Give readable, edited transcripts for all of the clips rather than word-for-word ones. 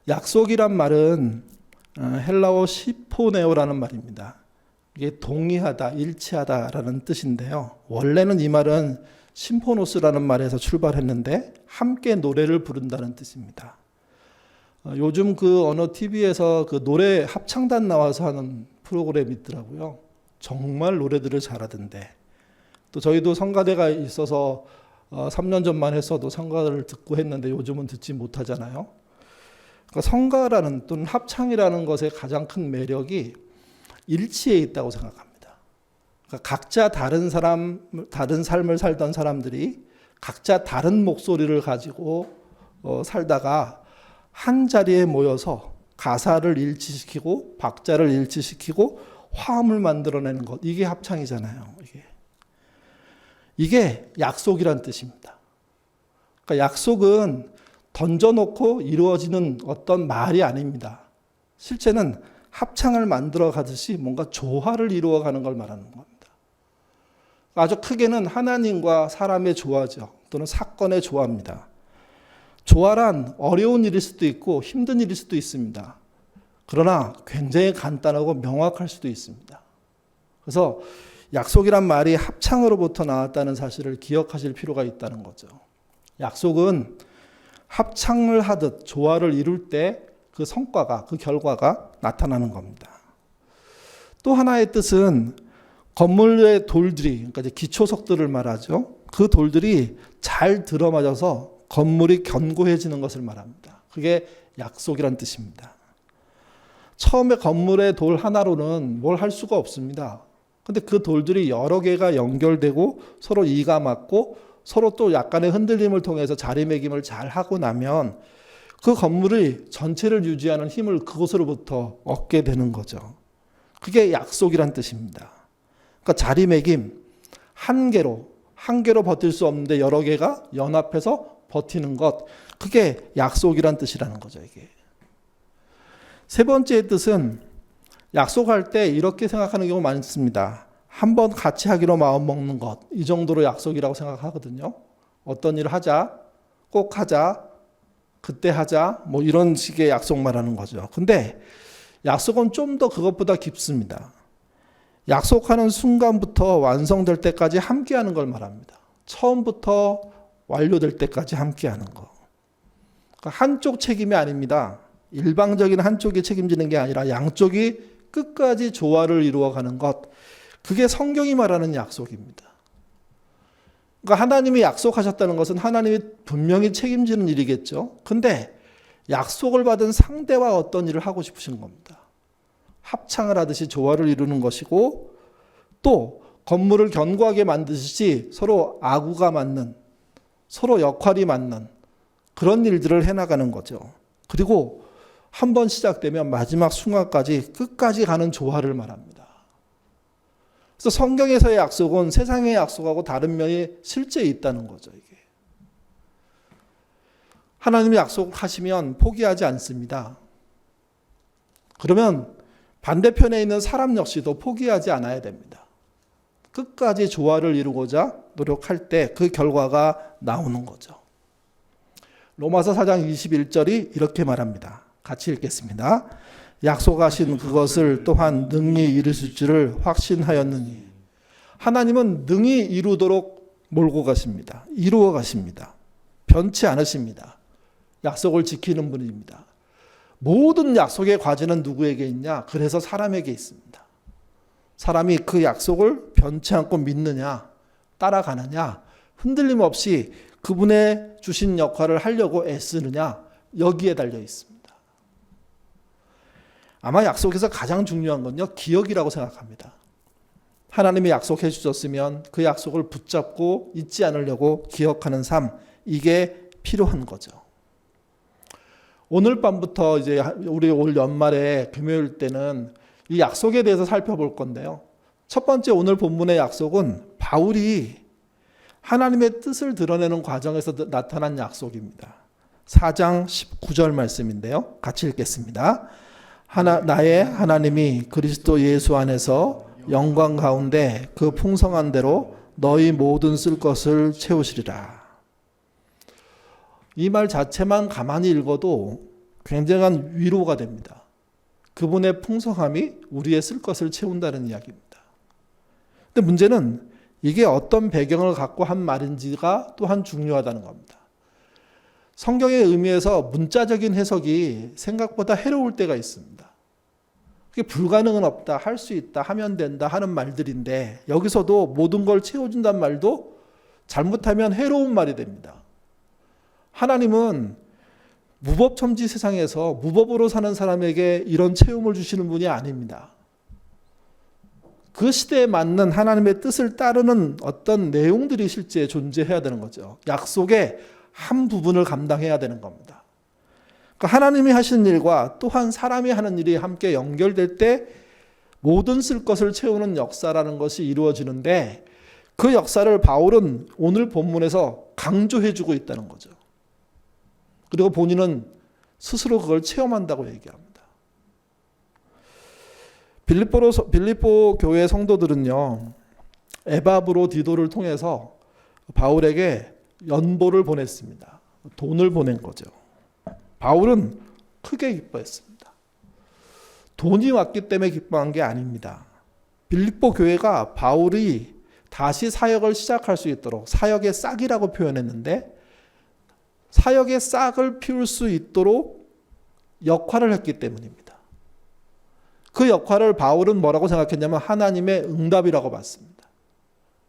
약속이란 말은 헬라어 시포네오라는 말입니다. 이게 동의하다, 일치하다라는 뜻인데요. 원래는 이 말은 심포노스라는 말에서 출발했는데 함께 노래를 부른다는 뜻입니다. 요즘 그 어느 TV에서 그 노래 합창단 나와서 하는 프로그램이 있더라고요. 정말 노래들을 잘하던데. 또 저희도 성가대가 있어서 3년 전만 했어도 성가를 듣고 했는데 요즘은 듣지 못하잖아요. 그러니까 성가라는 또는 합창이라는 것의 가장 큰 매력이 일치에 있다고 생각합니다. 그러니까 각자 다른 삶을 살던 사람들이 각자 다른 목소리를 가지고 살다가 한 자리에 모여서 가사를 일치시키고 박자를 일치시키고 화음을 만들어내는 것, 이게 합창이잖아요. 이게 약속이란 뜻입니다. 그러니까 약속은 던져놓고 이루어지는 어떤 말이 아닙니다. 실제는 합창을 만들어 가듯이 뭔가 조화를 이루어가는 걸 말하는 겁니다. 아주 크게는 하나님과 사람의 조화죠. 또는 사건의 조화입니다. 조화란 어려운 일일 수도 있고 힘든 일일 수도 있습니다. 그러나 굉장히 간단하고 명확할 수도 있습니다. 그래서 약속이란 말이 합창으로부터 나왔다는 사실을 기억하실 필요가 있다는 거죠. 약속은 합창을 하듯 조화를 이룰 때 그 성과가, 그 결과가 나타나는 겁니다. 또 하나의 뜻은 건물의 돌들이, 그러니까 이제 기초석들을 말하죠. 그 돌들이 잘 들어맞아서 건물이 견고해지는 것을 말합니다. 그게 약속이란 뜻입니다. 처음에 건물의 돌 하나로는 뭘 할 수가 없습니다. 근데 그 돌들이 여러 개가 연결되고 서로 이가 맞고 서로 또 약간의 흔들림을 통해서 자리매김을 잘 하고 나면 그 건물이 전체를 유지하는 힘을 그곳으로부터 얻게 되는 거죠. 그게 약속이란 뜻입니다. 그러니까 자리매김, 한 개로 버틸 수 없는데 여러 개가 연합해서 버티는 것, 그게 약속이란 뜻이라는 거죠. 이게. 세 번째 뜻은 약속할 때 이렇게 생각하는 경우 많습니다. 한번 같이 하기로 마음 먹는 것, 이 정도로 약속이라고 생각하거든요. 어떤 일을 하자, 꼭 하자, 그때 하자, 뭐 이런 식의 약속 말하는 거죠. 근데 약속은 좀 더 그것보다 깊습니다. 약속하는 순간부터 완성될 때까지 함께하는 걸 말합니다. 처음부터 완료될 때까지 함께하는 거. 그러니까 한쪽 책임이 아닙니다. 일방적인 한쪽이 책임지는 게 아니라 양쪽이 끝까지 조화를 이루어가는 것. 그게 성경이 말하는 약속입니다. 그러니까 하나님이 약속하셨다는 것은 하나님이 분명히 책임지는 일이겠죠. 근데 약속을 받은 상대와 어떤 일을 하고 싶으신 겁니다. 합창을 하듯이 조화를 이루는 것이고 또 건물을 견고하게 만드듯이 서로 아구가 맞는, 서로 역할이 맞는 그런 일들을 해나가는 거죠. 그리고 한번 시작되면 마지막 순간까지 끝까지 가는 조화를 말합니다. 그래서 성경에서의 약속은 세상의 약속하고 다른 면이 실제 있다는 거죠. 이게. 하나님이 약속하시면 포기하지 않습니다. 그러면 반대편에 있는 사람 역시도 포기하지 않아야 됩니다. 끝까지 조화를 이루고자 노력할 때 그 결과가 나오는 거죠. 로마서 4장 21절이 이렇게 말합니다. 같이 읽겠습니다. 약속하신 그것을 또한 능히 이루실 줄을 확신하였느니. 하나님은 능히 이루도록 몰고 가십니다. 이루어 가십니다. 변치 않으십니다. 약속을 지키는 분입니다. 모든 약속의 과제는 누구에게 있냐? 그래서 사람에게 있습니다. 사람이 그 약속을 변치 않고 믿느냐, 따라가느냐, 흔들림 없이 그분의 주신 역할을 하려고 애쓰느냐, 여기에 달려 있습니다. 아마 약속에서 가장 중요한 건요, 기억이라고 생각합니다. 하나님이 약속해 주셨으면 그 약속을 붙잡고 잊지 않으려고 기억하는 삶, 이게 필요한 거죠. 오늘 밤부터 이제 우리 올 연말에 금요일 때는 이 약속에 대해서 살펴볼 건데요. 첫 번째 오늘 본문의 약속은 바울이 하나님의 뜻을 드러내는 과정에서 나타난 약속입니다. 4장 19절 말씀인데요. 같이 읽겠습니다. 나의 하나님이 그리스도 예수 안에서 영광 가운데 그 풍성한 대로 너희 모든 쓸 것을 채우시리라. 이 말 자체만 가만히 읽어도 굉장한 위로가 됩니다. 그분의 풍성함이 우리의 쓸 것을 채운다는 이야기입니다. 근데 문제는 이게 어떤 배경을 갖고 한 말인지가 또한 중요하다는 겁니다. 성경의 의미에서 문자적인 해석이 생각보다 해로울 때가 있습니다. 그게 불가능은 없다, 할 수 있다, 하면 된다 하는 말들인데 여기서도 모든 걸 채워준다는 말도 잘못하면 해로운 말이 됩니다. 하나님은 무법천지 세상에서 무법으로 사는 사람에게 이런 채움을 주시는 분이 아닙니다. 그 시대에 맞는 하나님의 뜻을 따르는 어떤 내용들이 실제 존재해야 되는 거죠. 약속의 한 부분을 감당해야 되는 겁니다. 그러니까 하나님이 하시는 일과 또한 사람이 하는 일이 함께 연결될 때 모든 쓸 것을 채우는 역사라는 것이 이루어지는데 그 역사를 바울은 오늘 본문에서 강조해주고 있다는 거죠. 그리고 본인은 스스로 그걸 체험한다고 얘기합니다. 빌립보 교회 성도들은요, 에바브로디도를 통해서 바울에게 연보를 보냈습니다. 돈을 보낸 거죠. 바울은 크게 기뻐했습니다. 돈이 왔기 때문에 기뻐한 게 아닙니다. 빌립보 교회가 바울이 다시 사역을 시작할 수 있도록 사역의 싹이라고 표현했는데 사역의 싹을 피울 수 있도록 역할을 했기 때문입니다. 그 역할을 바울은 뭐라고 생각했냐면 하나님의 응답이라고 봤습니다.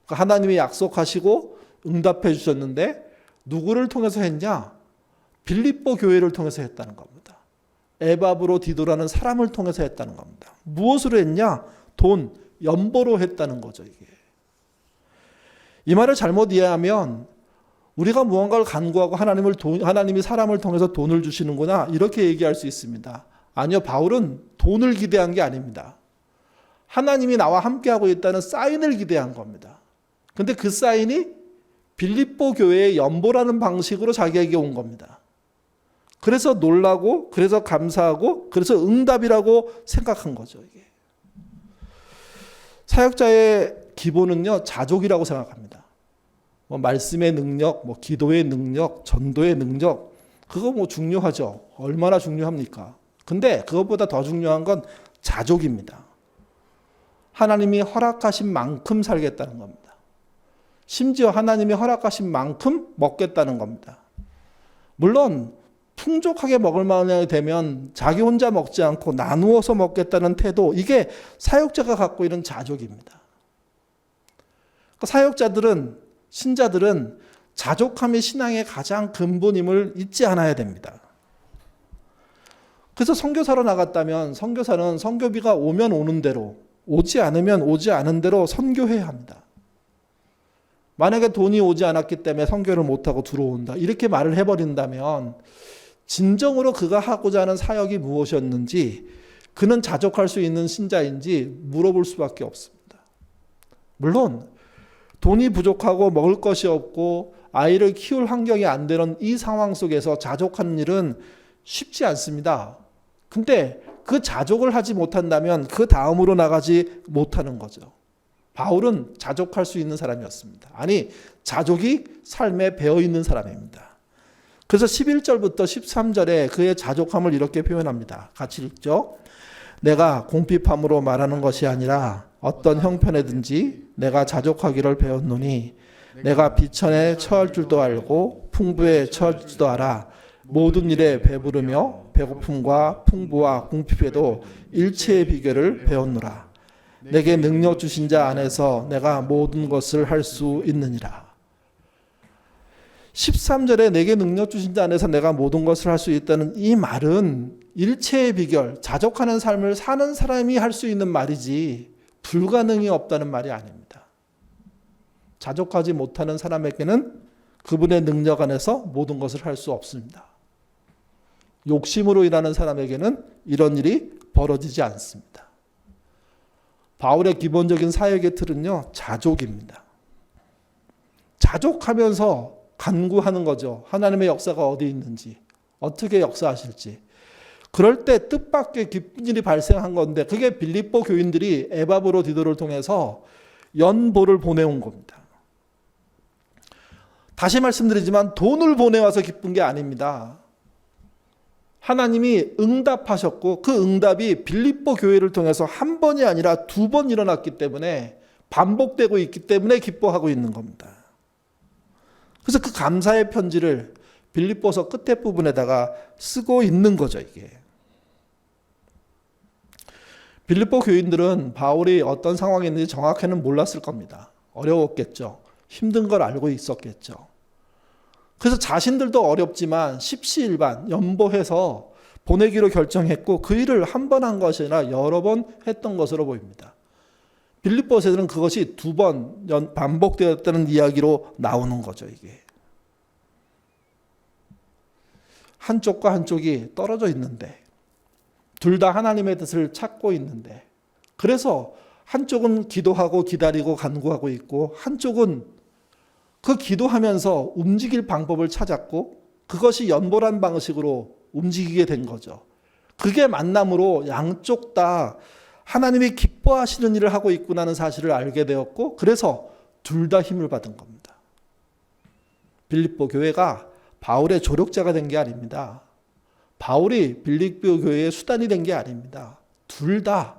그러니까 하나님이 약속하시고 응답해 주셨는데 누구를 통해서 했냐? 빌립보 교회를 통해서 했다는 겁니다. 에바브로디도라는 사람을 통해서 했다는 겁니다. 무엇으로 했냐? 돈, 연보로 했다는 거죠. 이게. 이 말을 잘못 이해하면 우리가 무언가를 간구하고 하나님이 사람을 통해서 돈을 주시는구나 이렇게 얘기할 수 있습니다. 아니요, 바울은 돈을 기대한 게 아닙니다. 하나님이 나와 함께하고 있다는 사인을 기대한 겁니다. 근데 그 사인이 빌립보 교회의 연보라는 방식으로 자기에게 온 겁니다. 그래서 놀라고, 그래서 감사하고, 그래서 응답이라고 생각한 거죠. 이게. 사역자의 기본은요, 자족이라고 생각합니다. 말씀의 능력, 기도의 능력, 전도의 능력, 그거 중요하죠. 얼마나 중요합니까? 근데 그것보다 더 중요한 건 자족입니다. 하나님이 허락하신 만큼 살겠다는 겁니다. 심지어 하나님이 허락하신 만큼 먹겠다는 겁니다. 물론 풍족하게 먹을 만이 되면 자기 혼자 먹지 않고 나누어서 먹겠다는 태도, 이게 사역자가 갖고 있는 자족입니다. 사역자들은, 신자들은 자족함이 신앙의 가장 근본임을 잊지 않아야 됩니다. 그래서 선교사로 나갔다면 선교사는 선교비가 오면 오는 대로, 오지 않으면 오지 않은 대로 선교해야 합니다. 만약에 돈이 오지 않았기 때문에 선교를 못하고 들어온다, 이렇게 말을 해버린다면 진정으로 그가 하고자 하는 사역이 무엇이었는지, 그는 자족할 수 있는 신자인지 물어볼 수밖에 없습니다. 물론 돈이 부족하고 먹을 것이 없고 아이를 키울 환경이 안 되는 이 상황 속에서 자족하는 일은 쉽지 않습니다. 근데 그 자족을 하지 못한다면 그 다음으로 나가지 못하는 거죠. 바울은 자족할 수 있는 사람이었습니다. 아니, 자족이 삶에 배어있는 사람입니다. 그래서 11절부터 13절에 그의 자족함을 이렇게 표현합니다. 같이 읽죠. 내가 공핍함으로 말하는 것이 아니라 어떤 형편에든지 내가 자족하기를 배웠노니 내가 비천에 처할 줄도 알고 풍부에 처할 줄도 알아. 모든 일에 배부르며 배고픔과 풍부와 궁핍에도 일체의 비결을 배웠노라. 내게 능력 주신 자 안에서 내가 모든 것을 할 수 있느니라. 13절에 내게 능력 주신 자 안에서 내가 모든 것을 할 수 있다는 이 말은 일체의 비결, 자족하는 삶을 사는 사람이 할 수 있는 말이지 불가능이 없다는 말이 아닙니다. 자족하지 못하는 사람에게는 그분의 능력 안에서 모든 것을 할 수 없습니다. 욕심으로 일하는 사람에게는 이런 일이 벌어지지 않습니다. 바울의 기본적인 사역의 틀은요, 자족입니다. 자족하면서 간구하는 거죠. 하나님의 역사가 어디 있는지, 어떻게 역사하실지. 그럴 때 뜻밖의 기쁜 일이 발생한 건데 그게 빌립보 교인들이 에바브로디도를 통해서 연보를 보내온 겁니다. 다시 말씀드리지만 돈을 보내와서 기쁜 게 아닙니다. 하나님이 응답하셨고 그 응답이 빌립보 교회를 통해서 한 번이 아니라 2번 일어났기 때문에 반복되고 있기 때문에 기뻐하고 있는 겁니다. 그래서 그 감사의 편지를 빌립보서 끝에 부분에다가 쓰고 있는 거죠, 이게. 빌립보 교인들은 바울이 어떤 상황에 있는지 정확히는 몰랐을 겁니다. 어려웠겠죠. 힘든 걸 알고 있었겠죠. 그래서 자신들도 어렵지만 십시일반 연보해서 보내기로 결정했고 그 일을 한 번 한 것이 아니라 여러 번 했던 것으로 보입니다. 빌립보서에서는 그것이 2번 반복되었다는 이야기로 나오는 거죠, 이게. 한쪽과 한쪽이 떨어져 있는데 둘 다 하나님의 뜻을 찾고 있는데 그래서 한쪽은 기도하고 기다리고 간구하고 있고 한쪽은 그 기도하면서 움직일 방법을 찾았고 그것이 연보란 방식으로 움직이게 된 거죠. 그게 만남으로 양쪽 다 하나님이 기뻐하시는 일을 하고 있구나는 사실을 알게 되었고 그래서 둘 다 힘을 받은 겁니다. 빌립보 교회가 바울의 조력자가 된 게 아닙니다. 바울이 빌립보 교회의 수단이 된 게 아닙니다. 둘 다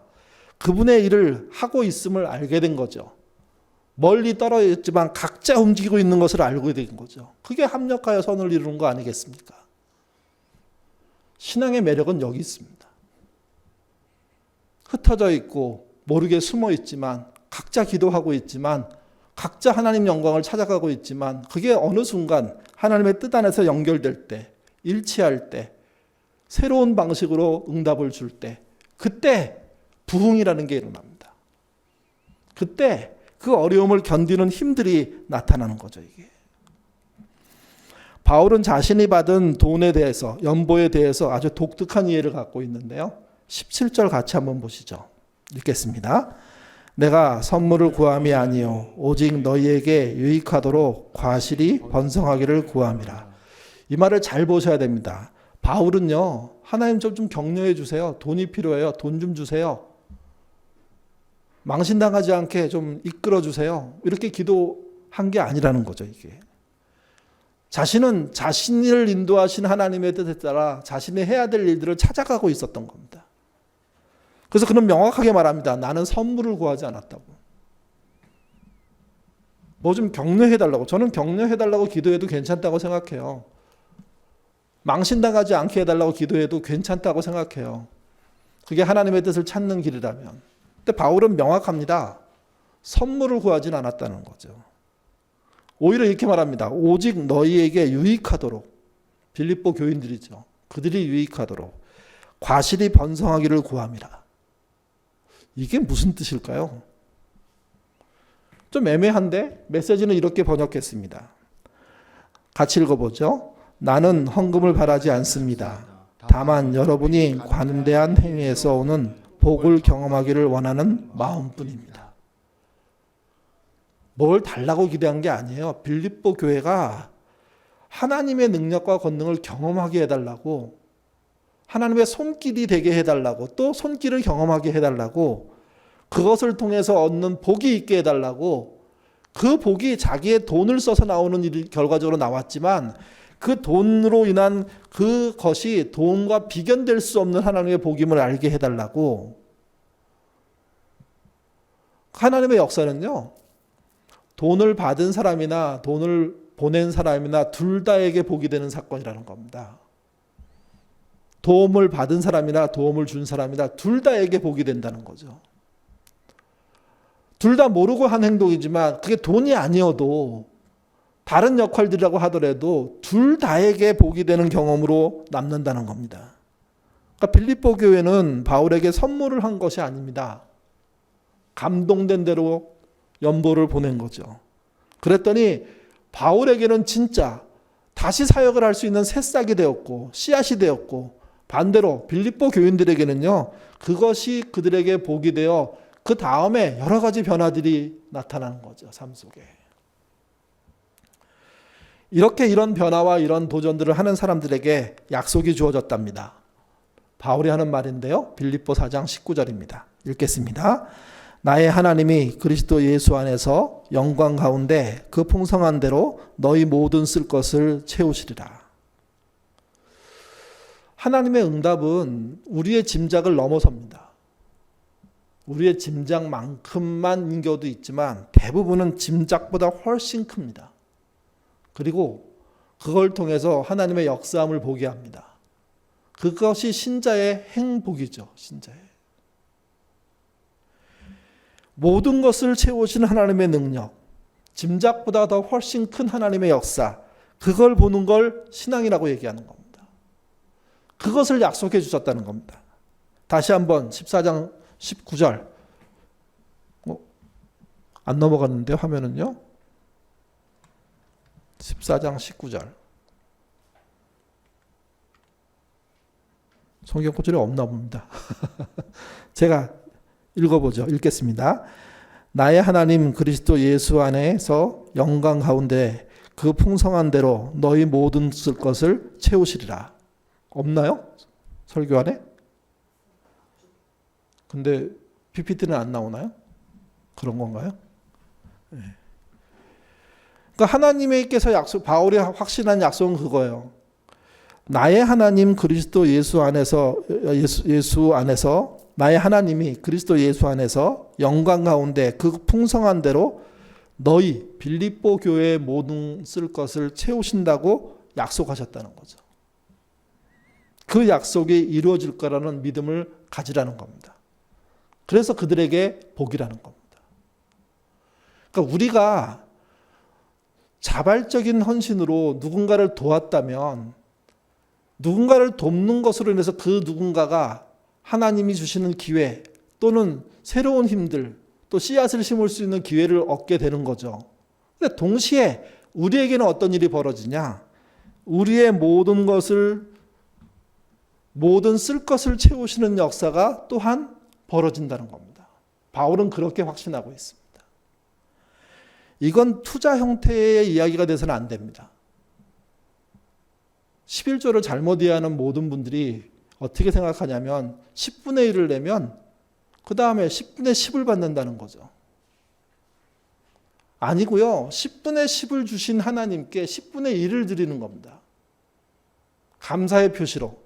그분의 일을 하고 있음을 알게 된 거죠. 멀리 떨어져 있지만 각자 움직이고 있는 것을 알고 된 거죠. 그게 합력하여 선을 이루는 거 아니겠습니까? 신앙의 매력은 여기 있습니다. 흩어져 있고 모르게 숨어 있지만 각자 기도하고 있지만 각자 하나님 영광을 찾아가고 있지만 그게 어느 순간 하나님의 뜻 안에서 연결될 때 일치할 때 새로운 방식으로 응답을 줄 때 그때 부흥이라는 게 일어납니다. 그때 그 어려움을 견디는 힘들이 나타나는 거죠, 이게. 바울은 자신이 받은 돈에 대해서, 연보에 대해서 아주 독특한 이해를 갖고 있는데요. 17절 같이 한번 보시죠. 읽겠습니다. 내가 선물을 구함이 아니요 오직 너희에게 유익하도록 과실이 번성하기를 구함이라. 이 말을 잘 보셔야 됩니다. 바울은요, 하나님 좀 격려해 주세요. 돈이 필요해요. 돈 좀 주세요. 망신당하지 않게 좀 이끌어 주세요. 이렇게 기도한 게 아니라는 거죠, 이게. 자신은 자신을 인도하신 하나님의 뜻에 따라 자신이 해야 될 일들을 찾아가고 있었던 겁니다. 그래서 그는 명확하게 말합니다. 나는 선물을 구하지 않았다고. 뭐 좀 격려해달라고. 저는 격려해달라고 기도해도 괜찮다고 생각해요. 망신당하지 않게 해달라고 기도해도 괜찮다고 생각해요. 그게 하나님의 뜻을 찾는 길이라면. 근데 바울은 명확합니다. 선물을 구하진 않았다는 거죠. 오히려 이렇게 말합니다. 오직 너희에게 유익하도록. 빌립보 교인들이죠. 그들이 유익하도록. 과실이 번성하기를 구함이라. 이게 무슨 뜻일까요? 좀 애매한데 메시지는 이렇게 번역했습니다. 같이 읽어보죠. 나는 헌금을 바라지 않습니다. 다만 여러분이 관대한 행위에서 오는 복을 경험하기를 원하는 마음뿐입니다. 뭘 달라고 기대한 게 아니에요. 빌립보 교회가 하나님의 능력과 권능을 경험하게 해달라고, 하나님의 손길이 되게 해달라고, 또 손길을 경험하게 해달라고, 그것을 통해서 얻는 복이 있게 해달라고, 그 복이 자기의 돈을 써서 나오는 일이 결과적으로 나왔지만 그 돈으로 인한 그것이 돈과 비견될 수 없는 하나님의 복임을 알게 해달라고. 하나님의 역사는요, 돈을 받은 사람이나 돈을 보낸 사람이나 둘 다에게 복이 되는 사건이라는 겁니다. 도움을 받은 사람이나 도움을 준 사람이나 둘 다에게 복이 된다는 거죠. 둘 다 모르고 한 행동이지만 그게 돈이 아니어도 다른 역할들이라고 하더라도 둘 다에게 복이 되는 경험으로 남는다는 겁니다. 그러니까 빌립보 교회는 바울에게 선물을 한 것이 아닙니다. 감동된 대로 연보를 보낸 거죠. 그랬더니 바울에게는 진짜 다시 사역을 할 수 있는 새싹이 되었고 씨앗이 되었고, 반대로 빌립보 교인들에게는요, 그것이 그들에게 복이 되어 그 다음에 여러 가지 변화들이 나타나는 거죠. 삶 속에. 이렇게 이런 변화와 이런 도전들을 하는 사람들에게 약속이 주어졌답니다. 바울이 하는 말인데요. 빌립보 4장 19절입니다. 읽겠습니다. 나의 하나님이 그리스도 예수 안에서 영광 가운데 그 풍성한 대로 너희 모든 쓸 것을 채우시리라. 하나님의 응답은 우리의 짐작을 넘어섭니다. 우리의 짐작만큼만 인겨도 있지만 대부분은 짐작보다 훨씬 큽니다. 그리고 그걸 통해서 하나님의 역사함을 보게 합니다. 그것이 신자의 행복이죠. 신자의. 모든 것을 채우시는 하나님의 능력, 짐작보다 더 훨씬 큰 하나님의 역사, 그걸 보는 걸 신앙이라고 얘기하는 겁니다. 그것을 약속해 주셨다는 겁니다. 다시 한번 14장 19절. 안 넘어갔는데 화면은요. 14장 19절. 성경 구절이 없나 봅니다. 제가 읽겠습니다. 나의 하나님 그리스도 예수 안에서 영광 가운데 그 풍성한 대로 너희 모든 쓸 것을 채우시리라. 없나요? 설교 안에? 근데 PPT는 안 나오나요? 그런 건가요? 네. 그러니까 하나님께서 바울이 확신한 약속은 그거예요. 나의 하나님 그리스도 예수 안에서 나의 하나님이 그리스도 예수 안에서 영광 가운데 그 풍성한 대로 너희 빌립보 교회의 모든 쓸 것을 채우신다고 약속하셨다는 거죠. 그 약속이 이루어질 거라는 믿음을 가지라는 겁니다. 그래서 그들에게 복이라는 겁니다. 그러니까 우리가 자발적인 헌신으로 누군가를 도왔다면 누군가를 돕는 것으로 인해서 그 누군가가 하나님이 주시는 기회 또는 새로운 힘들 또 씨앗을 심을 수 있는 기회를 얻게 되는 거죠. 근데 동시에 우리에게는 어떤 일이 벌어지냐? 우리의 모든 쓸 것을 채우시는 역사가 또한 벌어진다는 겁니다. 바울은 그렇게 확신하고 있습니다. 이건 투자 형태의 이야기가 돼서는 안 됩니다. 11조를 잘못 이해하는 모든 분들이 어떻게 생각하냐면 10분의 1을 내면 그 다음에 10분의 10을 받는다는 거죠. 아니고요. 10분의 10을 주신 하나님께 10분의 1을 드리는 겁니다. 감사의 표시로.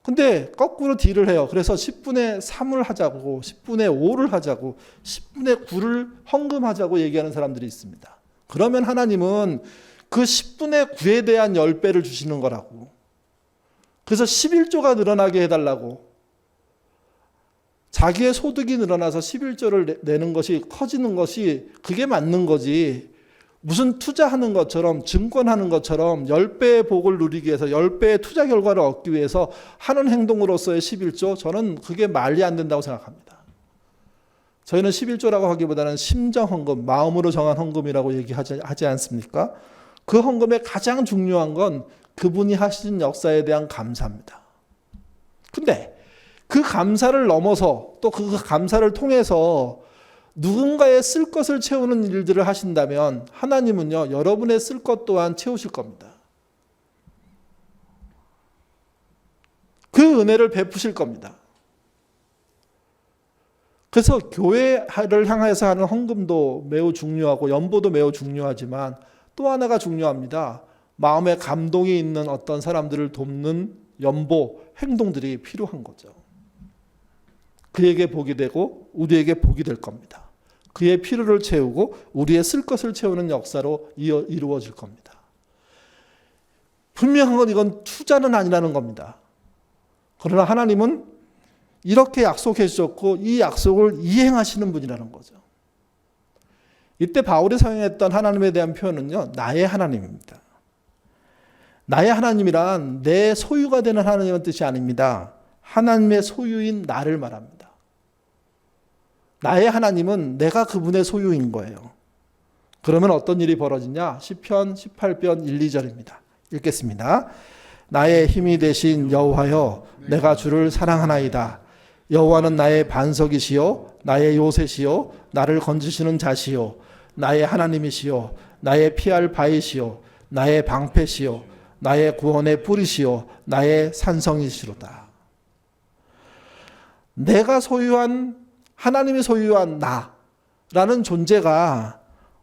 근데 거꾸로 딜을 해요. 그래서 10분의 3을 하자고 10분의 5를 하자고 10분의 9를 헌금하자고 얘기하는 사람들이 있습니다. 그러면 하나님은 그 10분의 9에 대한 10배를 주시는 거라고. 그래서 11조가 늘어나게 해달라고. 자기의 소득이 늘어나서 11조를 내는 것이 커지는 것이 그게 맞는 거지. 무슨 투자하는 것처럼 증권하는 것처럼 10배의 복을 누리기 위해서 10배의 투자 결과를 얻기 위해서 하는 행동으로서의 11조 저는 그게 말이 안 된다고 생각합니다. 저희는 11조라고 하기보다는 심정헌금, 마음으로 정한 헌금이라고 얘기하지 않습니까? 그 헌금의 가장 중요한 건 그분이 하신 역사에 대한 감사입니다. 근데 그 감사를 넘어서 또 그 감사를 통해서 누군가의 쓸 것을 채우는 일들을 하신다면 하나님은요, 여러분의 쓸 것 또한 채우실 겁니다. 그 은혜를 베푸실 겁니다. 그래서 교회를 향해서 하는 헌금도 매우 중요하고 연보도 매우 중요하지만 또 하나가 중요합니다. 마음에 감동이 있는 어떤 사람들을 돕는 연보, 행동들이 필요한 거죠. 그에게 복이 되고 우리에게 복이 될 겁니다. 그의 필요를 채우고 우리의 쓸 것을 채우는 역사로 이루어질 겁니다. 분명한 건 이건 투자는 아니라는 겁니다. 그러나 하나님은 이렇게 약속해 주셨고 이 약속을 이행하시는 분이라는 거죠. 이때 바울이 사용했던 하나님에 대한 표현은요, 나의 하나님입니다. 나의 하나님이란 내 소유가 되는 하나님의 뜻이 아닙니다. 하나님의 소유인 나를 말합니다. 나의 하나님은 내가 그분의 소유인 거예요. 그러면 어떤 일이 벌어지냐? 시편 18편 1, 2절입니다. 읽겠습니다. 나의 힘이 되신 여호와여, 내가 주를 사랑하나이다. 여호와는 나의 반석이시요 나의 요새시요 나를 건지시는 자시요 나의 하나님이시요 나의 피할 바이시요 나의 방패시요 나의 구원의 뿌리시요 나의 산성이시로다. 내가 소유한, 하나님이 소유한 나라는 존재가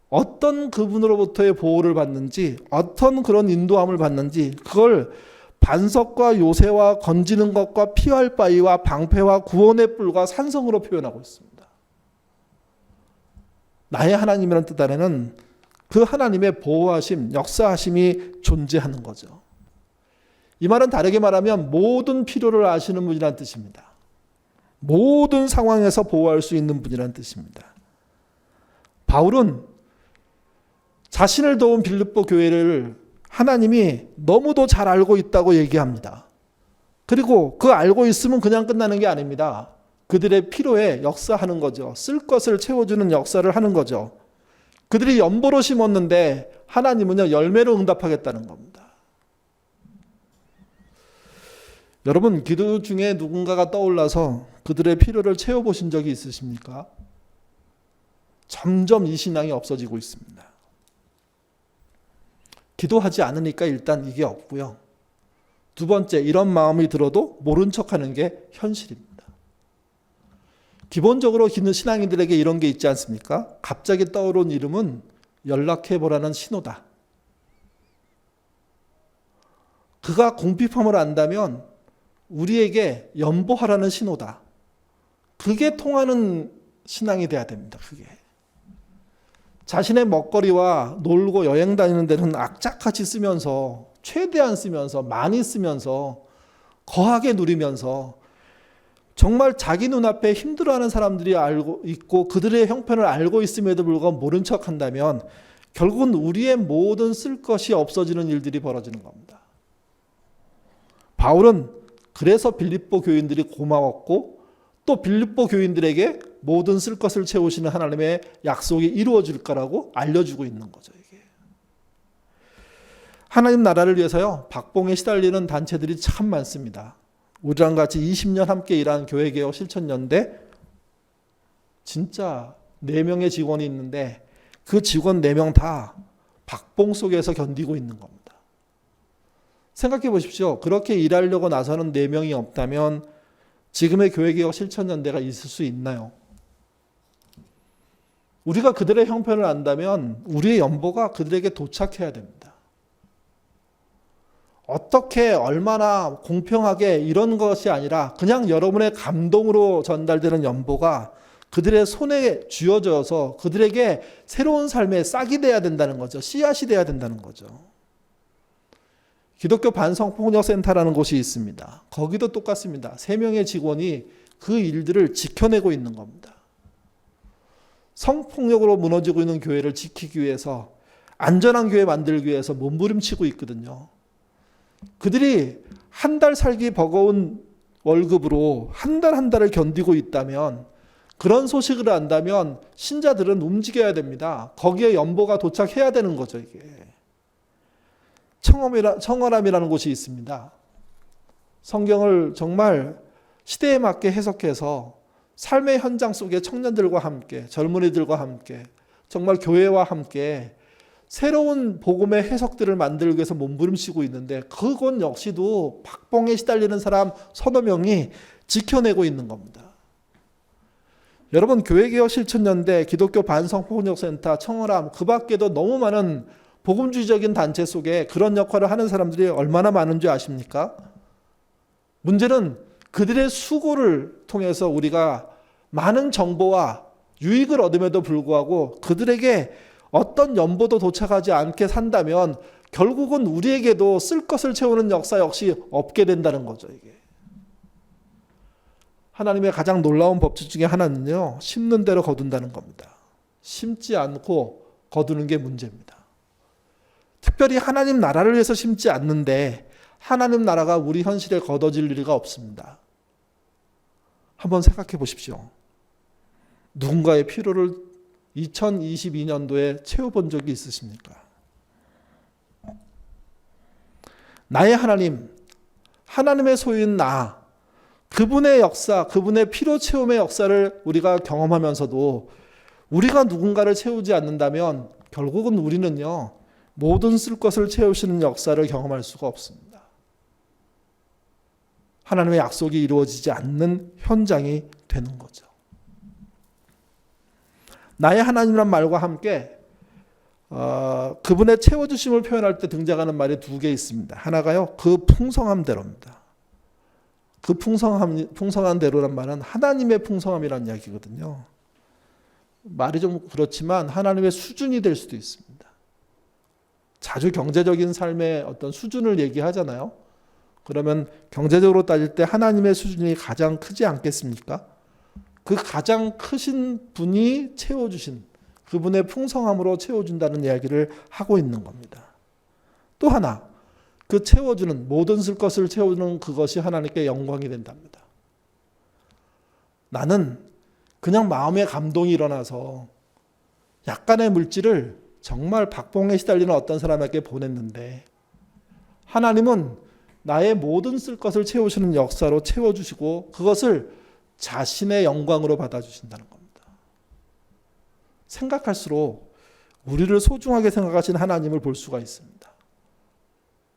어떤 그분으로부터의 보호를 받는지, 어떤 그런 인도함을 받는지 그걸 반석과 요새와 건지는 것과 피할 바위와 방패와 구원의 뿔과 산성으로 표현하고 있습니다. 나의 하나님이라는 뜻 안에는 그 하나님의 보호하심, 역사하심이 존재하는 거죠. 이 말은 다르게 말하면 모든 필요를 아시는 분이라는 뜻입니다. 모든 상황에서 보호할 수 있는 분이라는 뜻입니다. 바울은 자신을 도운 빌립보 교회를 하나님이 너무도 잘 알고 있다고 얘기합니다. 그리고 그 알고 있으면 그냥 끝나는 게 아닙니다. 그들의 필요에 역사하는 거죠. 쓸 것을 채워주는 역사를 하는 거죠. 그들이 연보로 심었는데 하나님은요, 열매로 응답하겠다는 겁니다. 여러분, 기도 중에 누군가가 떠올라서 그들의 필요를 채워보신 적이 있으십니까? 점점 이 신앙이 없어지고 있습니다. 기도하지 않으니까 일단 이게 없고요. 두 번째, 이런 마음이 들어도 모른 척하는 게 현실입니다. 기본적으로 신앙인들에게 이런 게 있지 않습니까? 갑자기 떠오른 이름은 연락해보라는 신호다. 그가 궁핍함을 안다면 우리에게 연보하라는 신호다. 그게 통하는 신앙이 돼야 됩니다. 그게. 자신의 먹거리와 놀고 여행 다니는 데는 악착같이 쓰면서, 최대한 쓰면서, 많이 쓰면서, 거하게 누리면서 정말 자기 눈앞에 힘들어하는 사람들이 알고 있고 그들의 형편을 알고 있음에도 불구하고 모른 척한다면 결국은 우리의 모든 쓸 것이 없어지는 일들이 벌어지는 겁니다. 바울은 그래서 빌립보 교인들이 고마웠고 또 빌립보 교인들에게 모든 쓸 것을 채우시는 하나님의 약속이 이루어질 거라고 알려주고 있는 거죠. 이게. 하나님 나라를 위해서요, 박봉에 시달리는 단체들이 참 많습니다. 우리랑 같이 20년 함께 일한 교회개혁 실천연대 진짜 4명의 직원이 있는데 그 직원 4명 다 박봉 속에서 견디고 있는 겁니다. 생각해 보십시오. 그렇게 일하려고 나서는 4명이 없다면 지금의 교회개혁 실천연대가 있을 수 있나요? 우리가 그들의 형편을 안다면 우리의 연보가 그들에게 도착해야 됩니다. 어떻게 얼마나 공평하게 이런 것이 아니라 그냥 여러분의 감동으로 전달되는 연보가 그들의 손에 쥐어져서 그들에게 새로운 삶의 싹이 돼야 된다는 거죠. 씨앗이 돼야 된다는 거죠. 기독교 반성폭력센터라는 곳이 있습니다. 거기도 똑같습니다. 3명의 직원이 그 일들을 지켜내고 있는 겁니다. 성폭력으로 무너지고 있는 교회를 지키기 위해서, 안전한 교회 만들기 위해서 몸부림치고 있거든요. 그들이 한 달 살기 버거운 월급으로 한 달을 견디고 있다면, 그런 소식을 안다면 신자들은 움직여야 됩니다. 거기에 연보가 도착해야 되는 거죠. 이게 청어람이라는 곳이 있습니다. 성경을 정말 시대에 맞게 해석해서 삶의 현장 속에 청년들과 함께, 젊은이들과 함께, 정말 교회와 함께 새로운 복음의 해석들을 만들기 위해서 몸부림치고 있는데, 그건 역시도 박봉에 시달리는 사람 서너 명이 지켜내고 있는 겁니다. 여러분, 교회개혁 실천연대, 기독교 반성폭력센터, 청어람, 그 밖에도 너무 많은 복음주의적인 단체 속에 그런 역할을 하는 사람들이 얼마나 많은 줄 아십니까? 문제는 그들의 수고를 통해서 우리가 많은 정보와 유익을 얻음에도 불구하고 그들에게 어떤 연보도 도착하지 않게 산다면 결국은 우리에게도 쓸 것을 채우는 역사 역시 없게 된다는 거죠. 이게. 하나님의 가장 놀라운 법칙 중에 하나는요, 심는 대로 거둔다는 겁니다. 심지 않고 거두는 게 문제입니다. 특별히 하나님 나라를 위해서 심지 않는데 하나님 나라가 우리 현실에 거둬질 리가 없습니다. 한번 생각해 보십시오. 누군가의 필요를 2022년도에 채워본 적이 있으십니까? 나의 하나님, 하나님의 소유인 나, 그분의 역사, 그분의 필요 채움의 역사를 우리가 경험하면서도 우리가 누군가를 채우지 않는다면 결국은 우리는요, 모든 쓸 것을 채우시는 역사를 경험할 수가 없습니다. 하나님의 약속이 이루어지지 않는 현장이 되는 거죠. 나의 하나님이란 말과 함께 그분의 채워주심을 표현할 때 등장하는 말이 두 개 있습니다. 하나가요, 그 풍성함대로입니다. 그 풍성한 대로란 말은 하나님의 풍성함이라는 이야기거든요. 말이 좀 그렇지만 하나님의 수준이 될 수도 있습니다. 자주 경제적인 삶의 어떤 수준을 얘기하잖아요. 그러면 경제적으로 따질 때 하나님의 수준이 가장 크지 않겠습니까? 그 가장 크신 분이 채워주신, 그분의 풍성함으로 채워준다는 이야기를 하고 있는 겁니다. 또 하나, 그 채워주는, 모든 쓸 것을 채워주는 그것이 하나님께 영광이 된답니다. 나는 그냥 마음의 감동이 일어나서 약간의 물질을 정말 박봉에 시달리는 어떤 사람에게 보냈는데, 하나님은 나의 모든 쓸 것을 채우시는 역사로 채워주시고 그것을 자신의 영광으로 받아주신다는 겁니다. 생각할수록 우리를 소중하게 생각하신 하나님을 볼 수가 있습니다.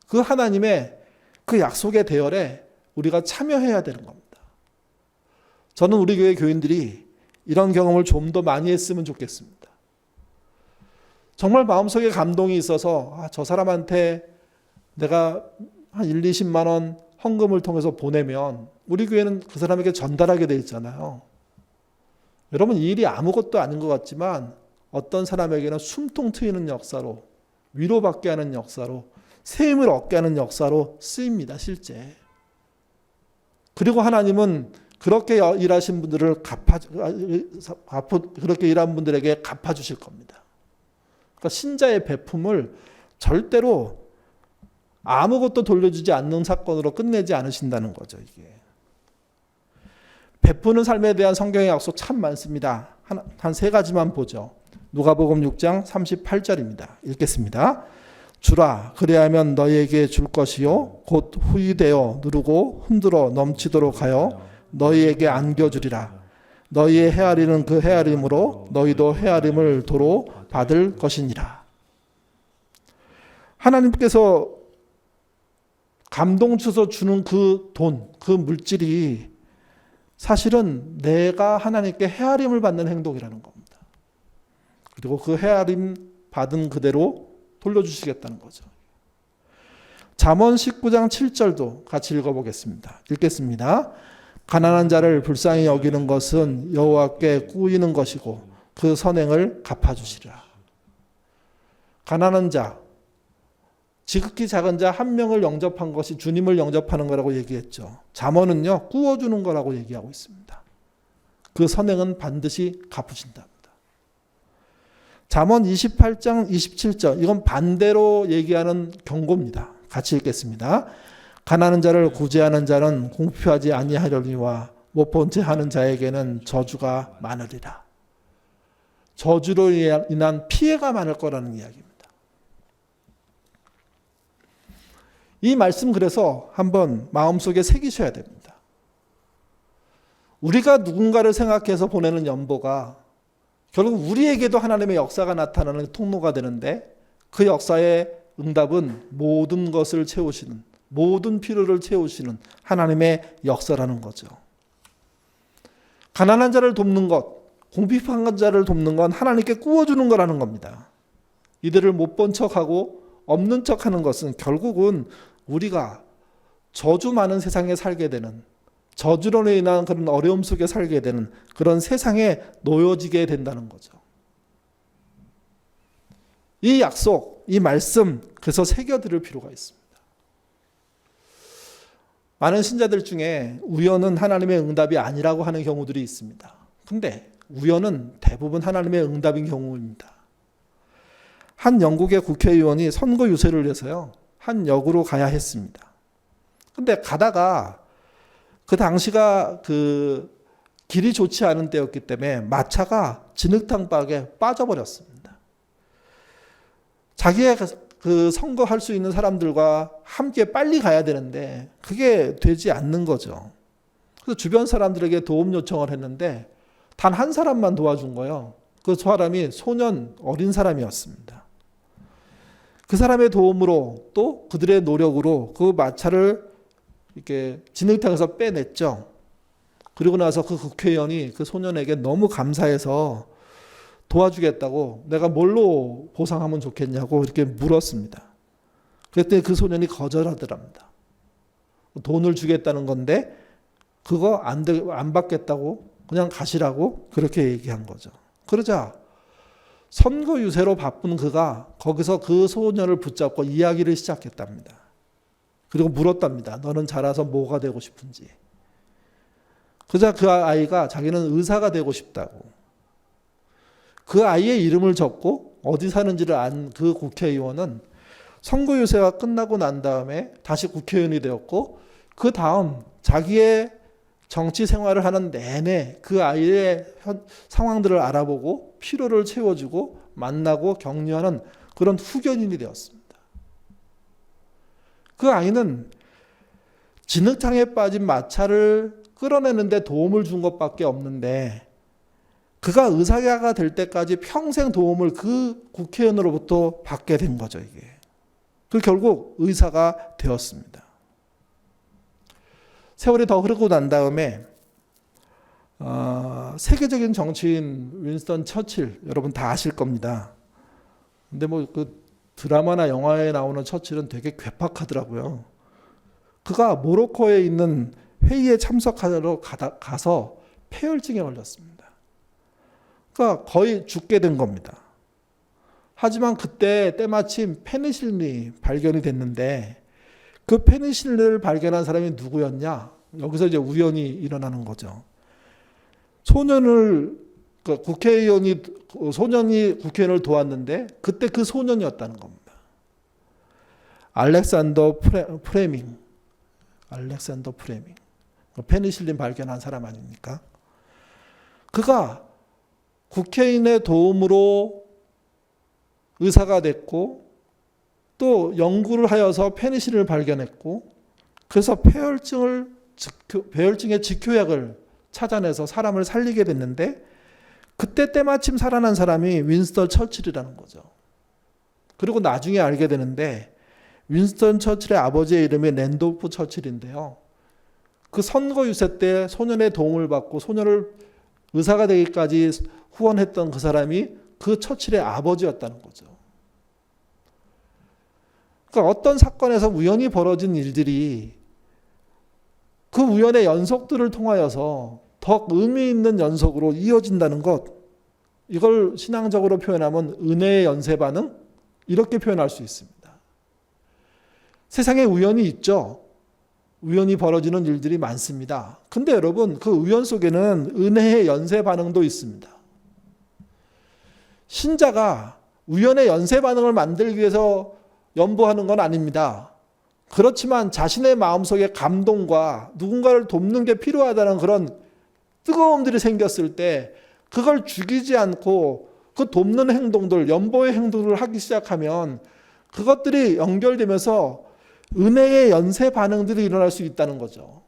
그 하나님의 그 약속의 대열에 우리가 참여해야 되는 겁니다. 저는 우리 교회 교인들이 이런 경험을 좀 더 많이 했으면 좋겠습니다. 정말 마음속에 감동이 있어서 저 사람한테 내가 한 1, 20만 원 헌금을 통해서 보내면 우리 교회는 그 사람에게 전달하게 돼 있잖아요. 여러분, 이 일이 아무것도 아닌 것 같지만 어떤 사람에게는 숨통 트이는 역사로, 위로받게 하는 역사로, 새 힘을 얻게 하는 역사로 쓰입니다, 실제. 그리고 하나님은 그렇게 일하신 분들을 그렇게 일한 분들에게 갚아주실 겁니다. 그러니까 신자의 베품을 절대로 아무것도 돌려주지 않는 사건으로 끝내지 않으신다는 거죠, 이게. 베푸는 삶에 대한 성경의 약속 참 많습니다. 한 세 가지만 보죠. 누가복음 6장 38절입니다. 읽겠습니다. 주라, 그리하면 너희에게 줄 것이요 곧 후이되어 누르고 흔들어 넘치도록 하여 너희에게 안겨주리라. 너희의 헤아리는 그 헤아림으로 너희도 헤아림을 도로 받을 것이니라. 하나님께서 감동 주서 주는 그 돈, 그 물질이 사실은 내가 하나님께 헤아림을 받는 행동이라는 겁니다. 그리고 그 헤아림 받은 그대로 돌려주시겠다는 거죠. 잠언 19장 7절도 같이 읽어보겠습니다. 읽겠습니다. 가난한 자를 불쌍히 여기는 것은 여호와께 꾸이는 것이고 그 선행을 갚아주시리라. 가난한 자, 지극히 작은 자 한 명을 영접한 것이 주님을 영접하는 거라고 얘기했죠. 잠언은요, 꾸어주는 거라고 얘기하고 있습니다. 그 선행은 반드시 갚으신답니다. 잠언 28장 27절, 이건 반대로 얘기하는 경고입니다. 같이 읽겠습니다. 가난한 자를 구제하는 자는 공표하지 아니하려니와 못 본 채 하는 자에게는 저주가 많으리라. 저주로 인한 피해가 많을 거라는 이야기입니다. 이 말씀 그래서 한번 마음속에 새기셔야 됩니다. 우리가 누군가를 생각해서 보내는 연보가 결국 우리에게도 하나님의 역사가 나타나는 통로가 되는데, 그 역사의 응답은 모든 것을 채우시는, 모든 필요를 채우시는 하나님의 역사라는 거죠. 가난한 자를 돕는 것, 궁핍한 자를 돕는 건 하나님께 꾸어주는 거라는 겁니다. 이들을 못 본 척하고 없는 척하는 것은 결국은 우리가 저주 많은 세상에 살게 되는, 저주로 인한 그런 어려움 속에 살게 되는 그런 세상에 놓여지게 된다는 거죠. 이 약속, 이 말씀, 그래서 새겨들을 필요가 있습니다. 많은 신자들 중에 우연은 하나님의 응답이 아니라고 하는 경우들이 있습니다. 근데 우연은 대부분 하나님의 응답인 경우입니다. 한 영국의 국회의원이 선거 유세를 위해서요, 한 역으로 가야 했습니다. 근데 가다가 그 당시가 그 길이 좋지 않은 때였기 때문에 마차가 진흙탕박에 빠져버렸습니다. 자기의 그 선거할 수 있는 사람들과 함께 빨리 가야 되는데 그게 되지 않는 거죠. 그래서 주변 사람들에게 도움 요청을 했는데 단 한 사람만 도와준 거예요. 그 사람이 소년 어린 사람이었습니다. 그 사람의 도움으로 또 그들의 노력으로 그 마차를 이렇게 진흙탕에서 빼냈죠. 그리고 나서 그 국회의원이 그 소년에게 너무 감사해서 도와주겠다고 내가 뭘로 보상하면 좋겠냐고 이렇게 물었습니다. 그랬더니 그 소년이 거절하더랍니다. 돈을 주겠다는 건데 그거 안 받겠다고 그냥 가시라고 그렇게 얘기한 거죠. 그러자 선거 유세로 바쁜 그가 거기서 그 소년을 붙잡고 이야기를 시작했답니다. 그리고 물었답니다. 너는 자라서 뭐가 되고 싶은지. 그러자 그 아이가 자기는 의사가 되고 싶다고. 그 아이의 이름을 적고 어디 사는지를 안 그 국회의원은 선거 유세가 끝나고 난 다음에 다시 국회의원이 되었고 그 다음 자기의 정치 생활을 하는 내내 그 아이의 상황들을 알아보고 필요를 채워주고 만나고 격려하는 그런 후견인이 되었습니다. 그 아이는 진흙탕에 빠진 마차를 끌어내는데 도움을 준 것밖에 없는데 그가 의사가 될 때까지 평생 도움을 그 국회의원으로부터 받게 된 거죠, 이게. 그 결국 의사가 되었습니다. 세월이 더 흐르고 난 다음에 세계적인 정치인 윈스턴 처칠, 여러분 다 아실 겁니다. 근데 뭐 그 드라마나 영화에 나오는 처칠은 되게 괴팍하더라고요. 그가 모로코에 있는 회의에 참석하러 가서 폐혈증에 걸렸습니다. 그러니까 거의 죽게 된 겁니다. 하지만 그때 때마침 페니실린이 발견이 됐는데 그 페니실린을 발견한 사람이 누구였냐? 여기서 이제 우연히 일어나는 거죠. 소년이 국회의원을 도왔는데 그때 그 소년이었다는 겁니다. 알렉산더 프레밍. 페니실린 발견한 사람 아닙니까? 그가 국회의원의 도움으로 의사가 됐고 또 연구를 하여서 페니실린을 발견했고 그래서 폐혈증의 직효약을 찾아내서 사람을 살리게 됐는데 그때 때마침 살아난 사람이 윈스턴 처칠이라는 거죠. 그리고 나중에 알게 되는데 윈스턴 처칠의 아버지의 이름이 랜돌프 처칠인데요. 그 선거 유세 때 소년의 도움을 받고 소년을 의사가 되기까지 후원했던 그 사람이 그 처칠의 아버지였다는 거죠. 그러니까 어떤 사건에서 우연히 벌어진 일들이 그 우연의 연속들을 통하여서 더 의미 있는 연속으로 이어진다는 것, 이걸 신앙적으로 표현하면 은혜의 연쇄 반응, 이렇게 표현할 수 있습니다. 세상에 우연이 있죠. 우연히 벌어지는 일들이 많습니다. 근데 여러분, 그 우연 속에는 은혜의 연쇄 반응도 있습니다. 신자가 우연의 연쇄 반응을 만들기 위해서 연보하는 건 아닙니다. 그렇지만 자신의 마음속에 감동과 누군가를 돕는 게 필요하다는 그런 뜨거움들이 생겼을 때 그걸 죽이지 않고 그 돕는 행동들, 연보의 행동을 하기 시작하면 그것들이 연결되면서 은혜의 연쇄 반응들이 일어날 수 있다는 거죠.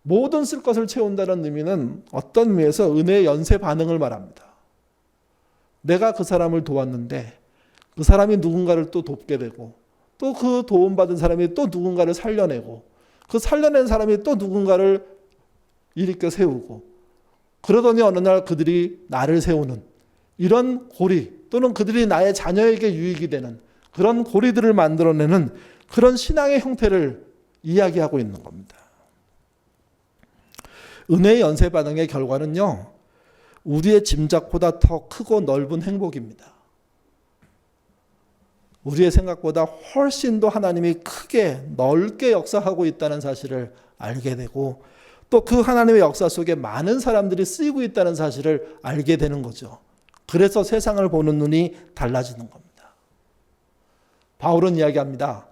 모든 쓸 것을 채운다는 의미는 어떤 의미에서 은혜의 연쇄 반응을 말합니다. 내가 그 사람을 도왔는데 그 사람이 누군가를 또 돕게 되고 또 그 도움받은 사람이 또 누군가를 살려내고 그 살려낸 사람이 또 누군가를 일으켜 세우고 그러더니 어느 날 그들이 나를 세우는 이런 고리 또는 그들이 나의 자녀에게 유익이 되는 그런 고리들을 만들어내는 그런 신앙의 형태를 이야기하고 있는 겁니다. 은혜의 연쇄 반응의 결과는요, 우리의 짐작보다 더 크고 넓은 행복입니다. 우리의 생각보다 훨씬 더 하나님이 크게 넓게 역사하고 있다는 사실을 알게 되고 또 그 하나님의 역사 속에 많은 사람들이 쓰이고 있다는 사실을 알게 되는 거죠. 그래서 세상을 보는 눈이 달라지는 겁니다. 바울은 이야기합니다.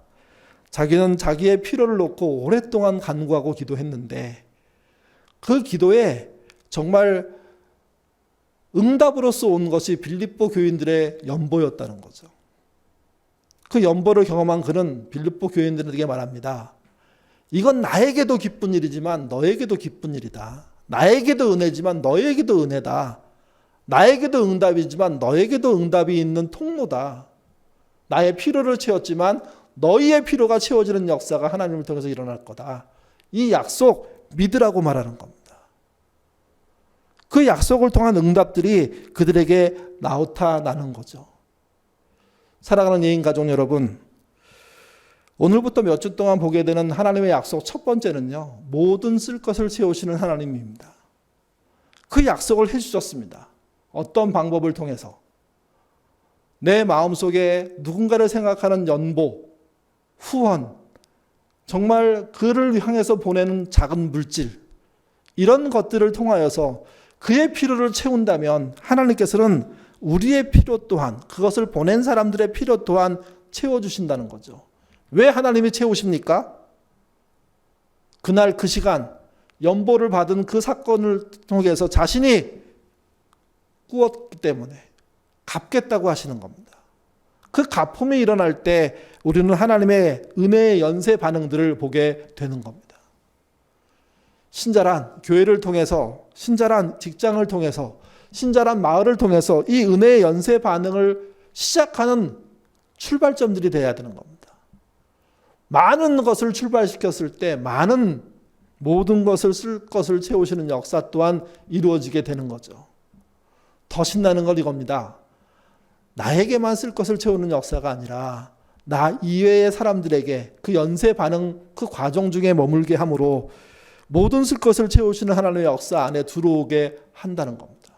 자기는 자기의 필요를 놓고 오랫동안 간구하고 기도했는데 그 기도에 정말 응답으로서 온 것이 빌립보 교인들의 연보였다는 거죠. 그 연보를 경험한 그는 빌립보 교인들에게 말합니다. 이건 나에게도 기쁜 일이지만 너에게도 기쁜 일이다. 나에게도 은혜지만 너에게도 은혜다. 나에게도 응답이지만 너에게도 응답이 있는 통로다. 나의 필요를 채웠지만 너희의 필요가 채워지는 역사가 하나님을 통해서 일어날 거다. 이 약속 믿으라고 말하는 겁니다. 그 약속을 통한 응답들이 그들에게 나타나는 거죠. 사랑하는 예인 가족 여러분, 오늘부터 몇 주 동안 보게 되는 하나님의 약속 첫 번째는요, 모든 쓸 것을 채우시는 하나님입니다. 그 약속을 해주셨습니다. 어떤 방법을 통해서? 내 마음속에 누군가를 생각하는 연보, 후원, 정말 그를 향해서 보내는 작은 물질, 이런 것들을 통하여서 그의 필요를 채운다면 하나님께서는 우리의 필요 또한, 그것을 보낸 사람들의 필요 또한 채워주신다는 거죠. 왜 하나님이 채우십니까? 그날 그 시간 연보를 받은 그 사건을 통해서 자신이 꾸었기 때문에 갚겠다고 하시는 겁니다. 그 갚음이 일어날 때 우리는 하나님의 은혜의 연쇄 반응들을 보게 되는 겁니다. 신자란 교회를 통해서, 신자란 직장을 통해서, 신자란 마을을 통해서 이 은혜의 연쇄 반응을 시작하는 출발점들이 되어야 되는 겁니다. 많은 것을 출발시켰을 때 많은 모든 것을 쓸 것을 채우시는 역사 또한 이루어지게 되는 거죠. 더 신나는 건 이겁니다. 나에게만 쓸 것을 채우는 역사가 아니라 나 이외의 사람들에게 그 연쇄 반응, 그 과정 중에 머물게 함으로 모든 쓸 것을 채우시는 하나님의 역사 안에 들어오게 한다는 겁니다.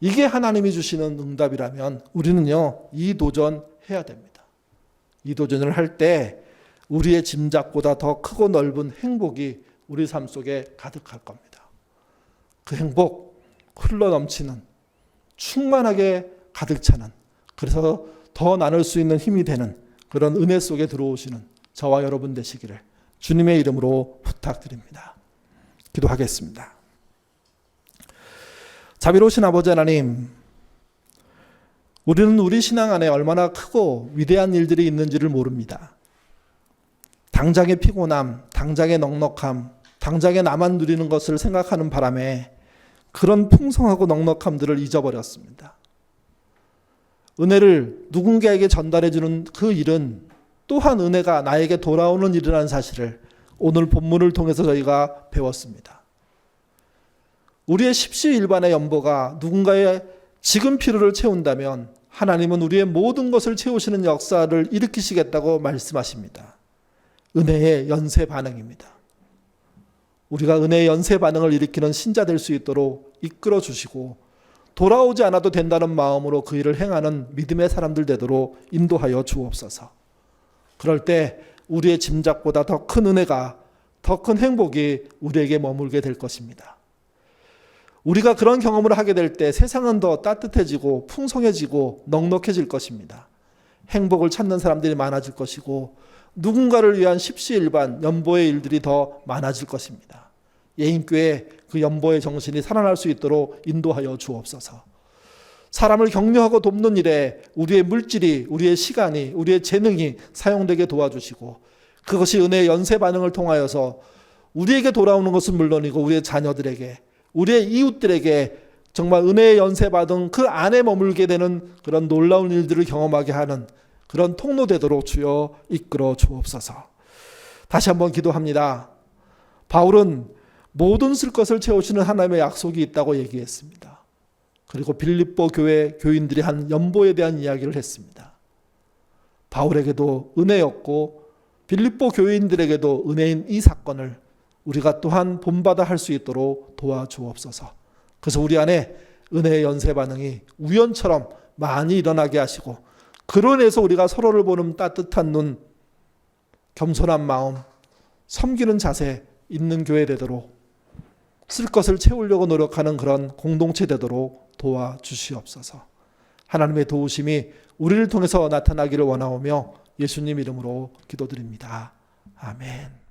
이게 하나님이 주시는 응답이라면 우리는요, 이 도전해야 됩니다. 이 도전을 할 때 우리의 짐작보다 더 크고 넓은 행복이 우리 삶 속에 가득할 겁니다. 그 행복, 흘러넘치는, 충만하게 가득 차는, 그래서 더 나눌 수 있는 힘이 되는 그런 은혜 속에 들어오시는 저와 여러분 되시기를 주님의 이름으로 부탁드립니다. 기도하겠습니다. 자비로우신 아버지 하나님, 우리는 우리 신앙 안에 얼마나 크고 위대한 일들이 있는지를 모릅니다. 당장의 피곤함, 당장의 넉넉함, 당장의 나만 누리는 것을 생각하는 바람에 그런 풍성하고 넉넉함들을 잊어버렸습니다. 은혜를 누군가에게 전달해주는 그 일은 또한 은혜가 나에게 돌아오는 일이라는 사실을 오늘 본문을 통해서 저희가 배웠습니다. 우리의 십시일반의 연보가 누군가의 지금 필요를 채운다면 하나님은 우리의 모든 것을 채우시는 역사를 일으키시겠다고 말씀하십니다. 은혜의 연쇄 반응입니다. 우리가 은혜의 연쇄 반응을 일으키는 신자 될 수 있도록 이끌어 주시고 돌아오지 않아도 된다는 마음으로 그 일을 행하는 믿음의 사람들 되도록 인도하여 주옵소서. 그럴 때 우리의 짐작보다 더 큰 은혜가, 더 큰 행복이 우리에게 머물게 될 것입니다. 우리가 그런 경험을 하게 될 때 세상은 더 따뜻해지고 풍성해지고 넉넉해질 것입니다. 행복을 찾는 사람들이 많아질 것이고 누군가를 위한 십시일반 연보의 일들이 더 많아질 것입니다. 예인교회 그 연보의 정신이 살아날 수 있도록 인도하여 주옵소서. 사람을 격려하고 돕는 일에 우리의 물질이, 우리의 시간이, 우리의 재능이 사용되게 도와주시고 그것이 은혜의 연쇄 반응을 통하여서 우리에게 돌아오는 것은 물론이고 우리의 자녀들에게, 우리의 이웃들에게 정말 은혜의 연쇄 받은 그 안에 머물게 되는 그런 놀라운 일들을 경험하게 하는 그런 통로 되도록 주여 이끌어 주옵소서. 다시 한번 기도합니다. 바울은 모든 쓸 것을 채우시는 하나님의 약속이 있다고 얘기했습니다. 그리고 빌립보 교회 교인들이 한 연보에 대한 이야기를 했습니다. 바울에게도 은혜였고 빌립보 교인들에게도 은혜인 이 사건을 우리가 또한 본받아 할 수 있도록 도와주옵소서. 그래서 우리 안에 은혜의 연쇄 반응이 우연처럼 많이 일어나게 하시고 그로 인해서 우리가 서로를 보는 따뜻한 눈, 겸손한 마음, 섬기는 자세 있는 교회 되도록 쓸 것을 채우려고 노력하는 그런 공동체 되도록 도와주시옵소서. 하나님의 도우심이 우리를 통해서 나타나기를 원하오며 예수님 이름으로 기도드립니다. 아멘.